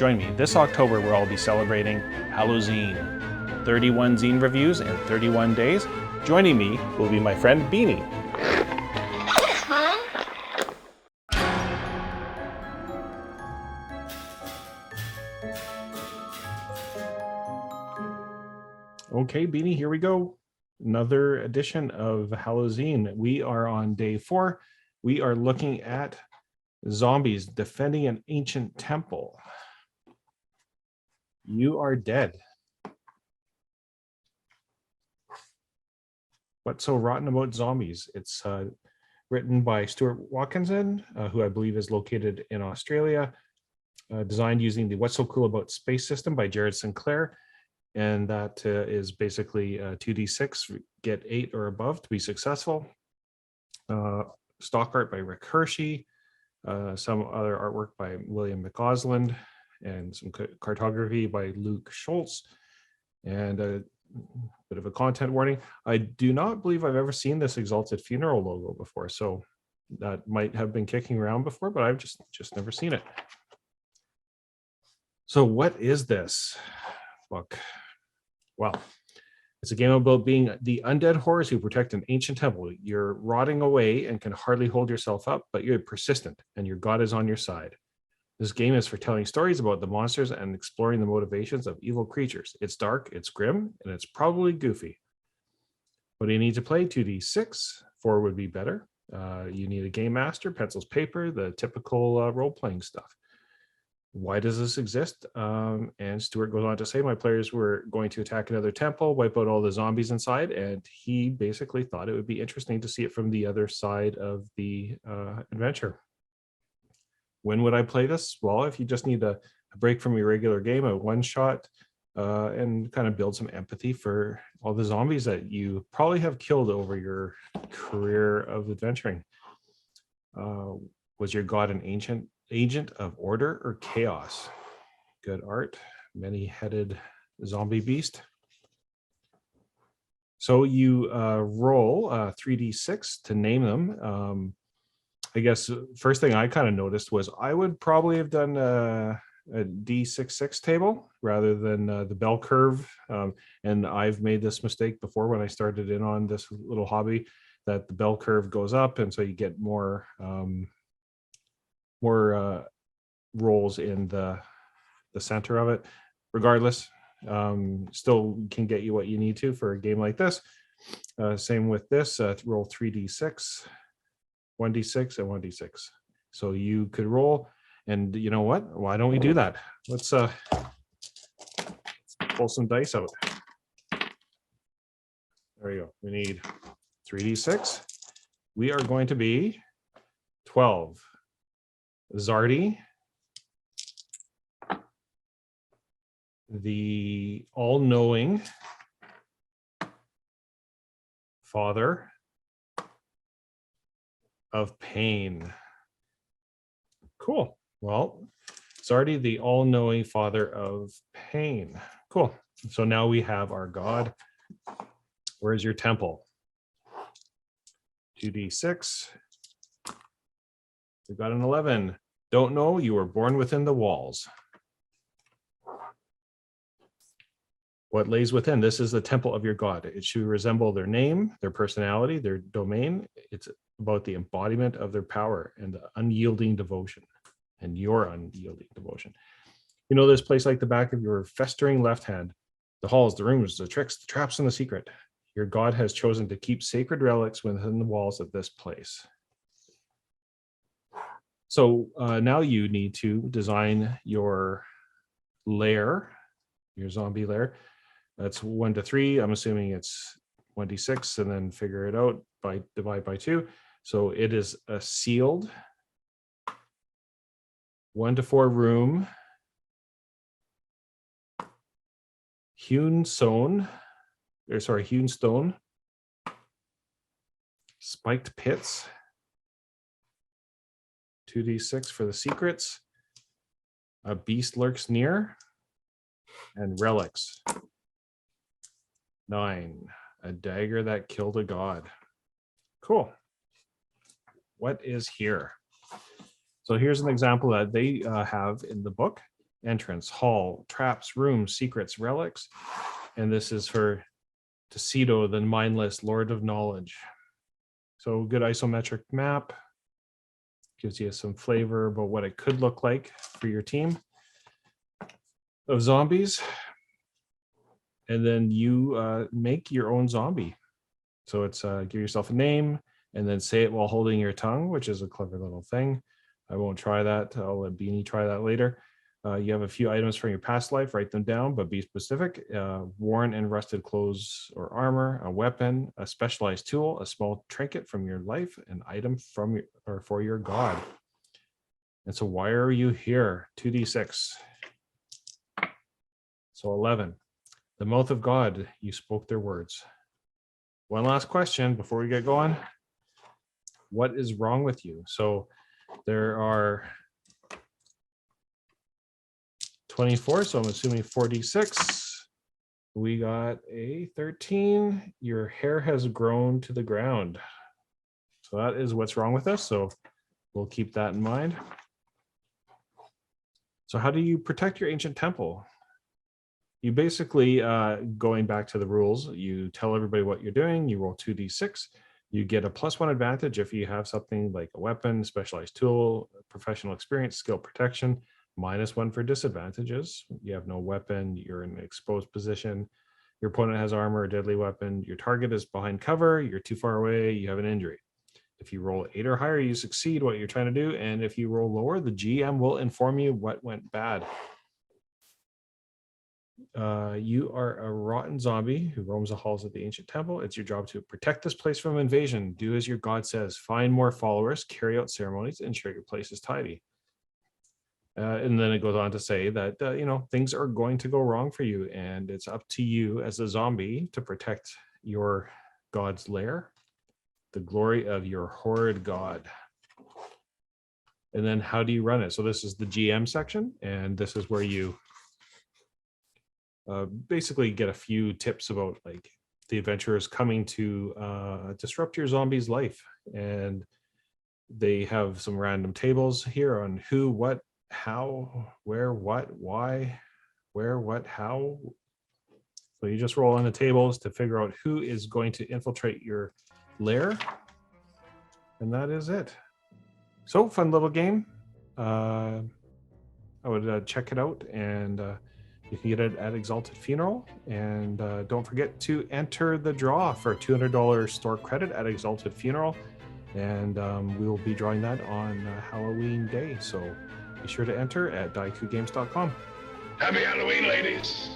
Join me this October where I'll be celebrating Halloween. 31 zine reviews in 31 days. Joining me will be my friend Beanie. Okay, Beanie, here we go. Another edition of Halloween. We are on day 4. We are looking at zombies defending an ancient temple. You are dead. What's so rotten about zombies? It's written by Stuart Watkinson, who I believe is located in Australia, designed using the What's So Cool About Space system by Jared Sinclair. And that is basically 2d6, get 8 or above to be successful. Stock art by Rick Hershey, some other artwork by William McCausland, and some cartography by Luke Schultz, and a bit of a content warning. I do not believe I've ever seen this Exalted Funeral logo before, so that might have been kicking around before, but I've just never seen it. So what is this book? Well, it's a game about being the undead horrors who protect an ancient temple. You're rotting away and can hardly hold yourself up, but you're persistent and your god is on your side. This game is for telling stories about the monsters and exploring the motivations of evil creatures. It's dark, it's grim, and it's probably goofy. What do you need to play? 2d6, 4 would be better. You need a game master, pencils, paper, the typical role-playing stuff. Why does this exist? And Stuart goes on to say, my players were going to attack another temple, wipe out all the zombies inside, and he basically thought it would be interesting to see it from the other side of the adventure. When would I play this? Well, if you just need a break from your regular game, a one-shot, and kind of build some empathy for all the zombies that you probably have killed over your career of adventuring. Was your god an agent of order or chaos? Good art, many-headed zombie beast. So you roll 3d6 to name them. I guess first thing I kind of noticed was I would probably have done a D66 table rather than the bell curve. And I've made this mistake before when I started in on this little hobby, that the bell curve goes up, and so you get more rolls in the center of it. Regardless, still can get you what you need to for a game like this. Same with this, roll 3d6, 1d6 and 1d6. So you could roll, and you know what? Why don't we do that? Let's pull some dice out. There we go. We need 3d6. We are going to be 12. Zardi, the all-knowing father of pain. Cool. Well, Zardi, the all-knowing father of pain. Cool. So now we have our god. Where's your temple? 2d6. We've got an 11. Don't know, you were born within the walls. What lays within? This is the temple of your god. It should resemble their name, their personality, their domain. It's about the embodiment of their power and the unyielding devotion, and your unyielding devotion. You know this place like the back of your festering left hand, the halls, the rooms, the tricks, the traps, and the secret. Your god has chosen to keep sacred relics within the walls of this place. So now you need to design your lair, your zombie lair. That's 1 to 3. I'm assuming it's 1d6, and then figure it out by divide by 2. So it is a sealed 1 to 4 room, hewn stone, spiked pits, 2d6 for the secrets, a beast lurks near, and relics. 9, a dagger that killed a god. Cool. What is here? So here's an example that they have in the book. entrance, hall, traps, rooms, secrets, relics. And this is for Tacito, the mindless Lord of Knowledge. So good isometric map. Gives you some flavor about what it could look like for your team of zombies. And then you make your own zombie. So it's give yourself a name and then say it while holding your tongue, which is a clever little thing. I won't try that. I'll let Beanie try that later. You have a few items from your past life, write them down, but be specific. Worn and rusted clothes or armor, a weapon, a specialized tool, a small trinket from your life, an item from your, or for your god. And so why are you here? 2d6. So 11. The mouth of God, you spoke their words. One last question before we get going. What is wrong with you? So there are 24, so I'm assuming 46. We got a 13. Your hair has grown to the ground. So that is what's wrong with us. So we'll keep that in mind. So how do you protect your ancient temple? You basically, going back to the rules, you tell everybody what you're doing, you roll 2d6, you get a +1 advantage if you have something like a weapon, specialized tool, professional experience, skill protection, -1 for disadvantages. You have no weapon, you're in an exposed position, your opponent has armor or deadly weapon, your target is behind cover, you're too far away, you have an injury. If you roll 8 or higher, you succeed what you're trying to do, and if you roll lower, the GM will inform you what went bad. You are a rotten zombie who roams the halls of the ancient temple. It's your job to protect this place from invasion. Do as your god says. Find more followers, carry out ceremonies, ensure your place is tidy. And then it goes on to say that, things are going to go wrong for you, and it's up to you as a zombie to protect your god's lair, the glory of your horrid god. And then how do you run it? So this is the GM section, and this is where you basically get a few tips about like the adventurers coming to disrupt your zombie's life. And they have some random tables here on who, what, how, where, what, why, where, what, how. So you just roll on the tables to figure out who is going to infiltrate your lair. And that is it. So fun little game. I would check it out, and you can get it at Exalted Funeral. And don't forget to enter the draw for $200 store credit at Exalted Funeral. And we will be drawing that on Halloween Day. So be sure to enter at daikugames.com. Happy Halloween, ladies.